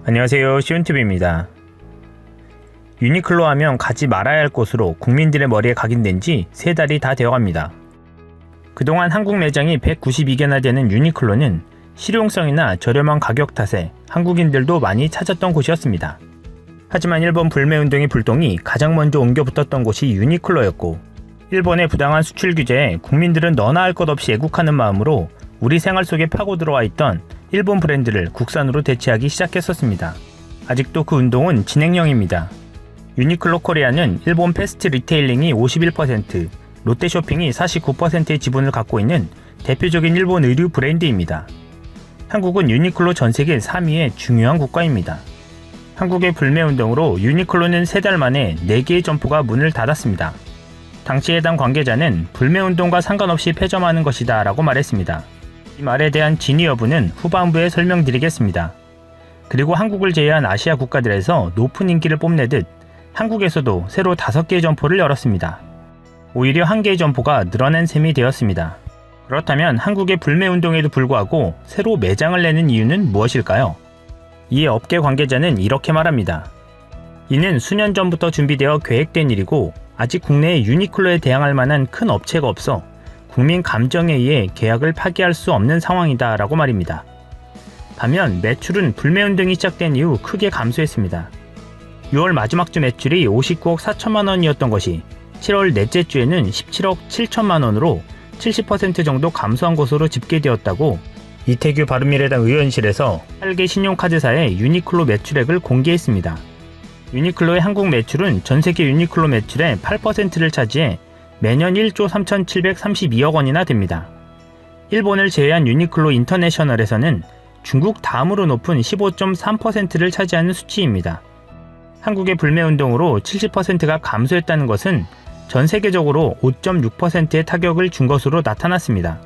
안녕하세요, 시온TV입니다. 유니클로 하면 가지 말아야 할 곳으로 국민들의 머리에 각인된 지 3달이 다 되어갑니다. 그동안 한국 매장이 192개나 되는 유니클로는 실용성이나 저렴한 가격 탓에 한국인들도 많이 찾았던 곳이었습니다. 하지만 일본 불매운동의 불똥이 가장 먼저 옮겨 붙었던 곳이 유니클로였고, 일본의 부당한 수출 규제에 국민들은 너나 할 것 없이 애국하는 마음으로 우리 생활 속에 파고 들어와 있던 일본 브랜드를 국산으로 대체하기 시작했었습니다. 아직도 그 운동은 진행형입니다. 유니클로 코리아는 일본 패스트 리테일링이 51%, 롯데쇼핑이 49%의 지분을 갖고 있는 대표적인 일본 의류 브랜드입니다. 한국은 유니클로 전세계 3위의 중요한 국가입니다. 한국의 불매운동으로 유니클로는 3달 만에 4개의 점포가 문을 닫았습니다. 당시 해당 관계자는 불매운동과 상관없이 폐점하는 것이다 라고 말했습니다. 이 말에 대한 진위 여부는 후반부에 설명드리겠습니다. 그리고 한국을 제외한 아시아 국가들에서 높은 인기를 뽐내듯 한국에서도 새로 5개의 점포를 열었습니다. 오히려 1개의 점포가 늘어난 셈이 되었습니다. 그렇다면 한국의 불매운동에도 불구하고 새로 매장을 내는 이유는 무엇일까요? 이에 업계 관계자는 이렇게 말합니다. 이는 수년 전부터 준비되어 계획된 일이고 아직 국내에 유니클로에 대항할 만한 큰 업체가 없어 국민 감정에 의해 계약을 파기할 수 없는 상황이다 라고 말입니다. 반면 매출은 불매운동이 시작된 이후 크게 감소했습니다. 6월 마지막 주 매출이 59억 4천만 원이었던 것이 7월 넷째 주에는 17억 7천만 원으로 70% 정도 감소한 것으로 집계되었다고 이태규 바른미래당 의원실에서 8개 신용카드사의 유니클로 매출액을 공개했습니다. 유니클로의 한국 매출은 전세계 유니클로 매출의 8%를 차지해 매년 1조 3,732억 원이나 됩니다. 일본을 제외한 유니클로 인터내셔널에서는 중국 다음으로 높은 15.3%를 차지하는 수치입니다. 한국의 불매운동으로 70%가 감소했다는 것은 전 세계적으로 5.6%의 타격을 준 것으로 나타났습니다.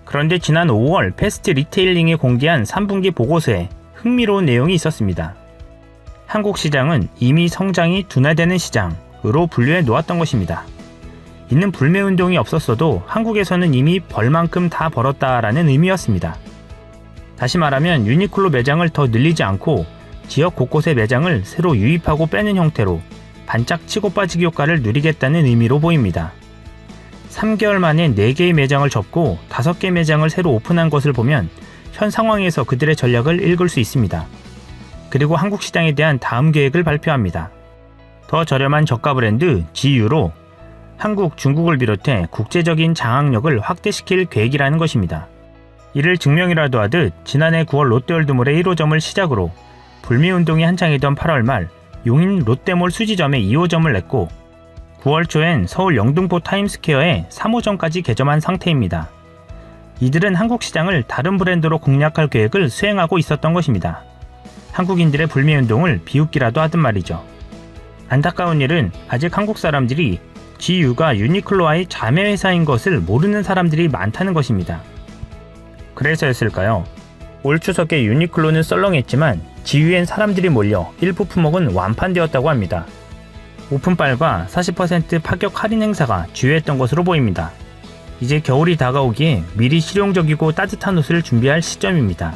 그런데 지난 5월 패스트 리테일링이 공개한 3분기 보고서에 흥미로운 내용이 있었습니다. 한국 시장은 이미 성장이 둔화되는 시장으로 분류해 놓았던 것입니다. 이는 불매운동이 없었어도 한국에서는 이미 벌만큼 다 벌었다라는 의미였습니다. 다시 말하면 유니클로 매장을 더 늘리지 않고 지역 곳곳의 매장을 새로 유입하고 빼는 형태로 반짝 치고 빠지기 효과를 누리겠다는 의미로 보입니다. 3개월 만에 4개의 매장을 접고 5개 매장을 새로 오픈한 것을 보면 현 상황에서 그들의 전략을 읽을 수 있습니다. 그리고 한국 시장에 대한 다음 계획을 발표합니다. 더 저렴한 저가 브랜드 GU로 한국, 중국을 비롯해 국제적인 장악력을 확대시킬 계획이라는 것입니다. 이를 증명이라도 하듯 지난해 9월 롯데월드몰의 1호점을 시작으로 불매운동이 한창이던 8월 말 용인 롯데몰 수지점에 2호점을 냈고 9월 초엔 서울 영등포 타임스퀘어에 3호점까지 개점한 상태입니다. 이들은 한국 시장을 다른 브랜드로 공략할 계획을 수행하고 있었던 것입니다. 한국인들의 불매운동을 비웃기라도 하든 말이죠. 안타까운 일은 아직 한국 사람들이 GU가 유니클로와의 자매 회사인 것을 모르는 사람들이 많다는 것입니다. 그래서였을까요? 올 추석에 유니클로는 썰렁했지만 GU엔 사람들이 몰려 일부 품목은 완판되었다고 합니다. 오픈빨과 40% 파격 할인 행사가 주요했던 것으로 보입니다. 이제 겨울이 다가오기에 미리 실용적이고 따뜻한 옷을 준비할 시점입니다.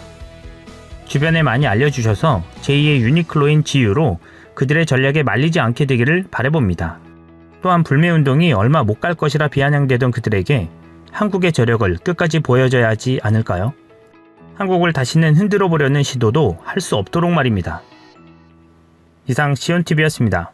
주변에 많이 알려주셔서 제2의 유니클로인 GU로 그들의 전략에 말리지 않게 되기를 바라봅니다. 또한 불매운동이 얼마 못 갈 것이라 비아냥대던 그들에게 한국의 저력을 끝까지 보여줘야 하지 않을까요? 한국을 다시는 흔들어 보려는 시도도 할 수 없도록 말입니다. 이상 시온TV였습니다.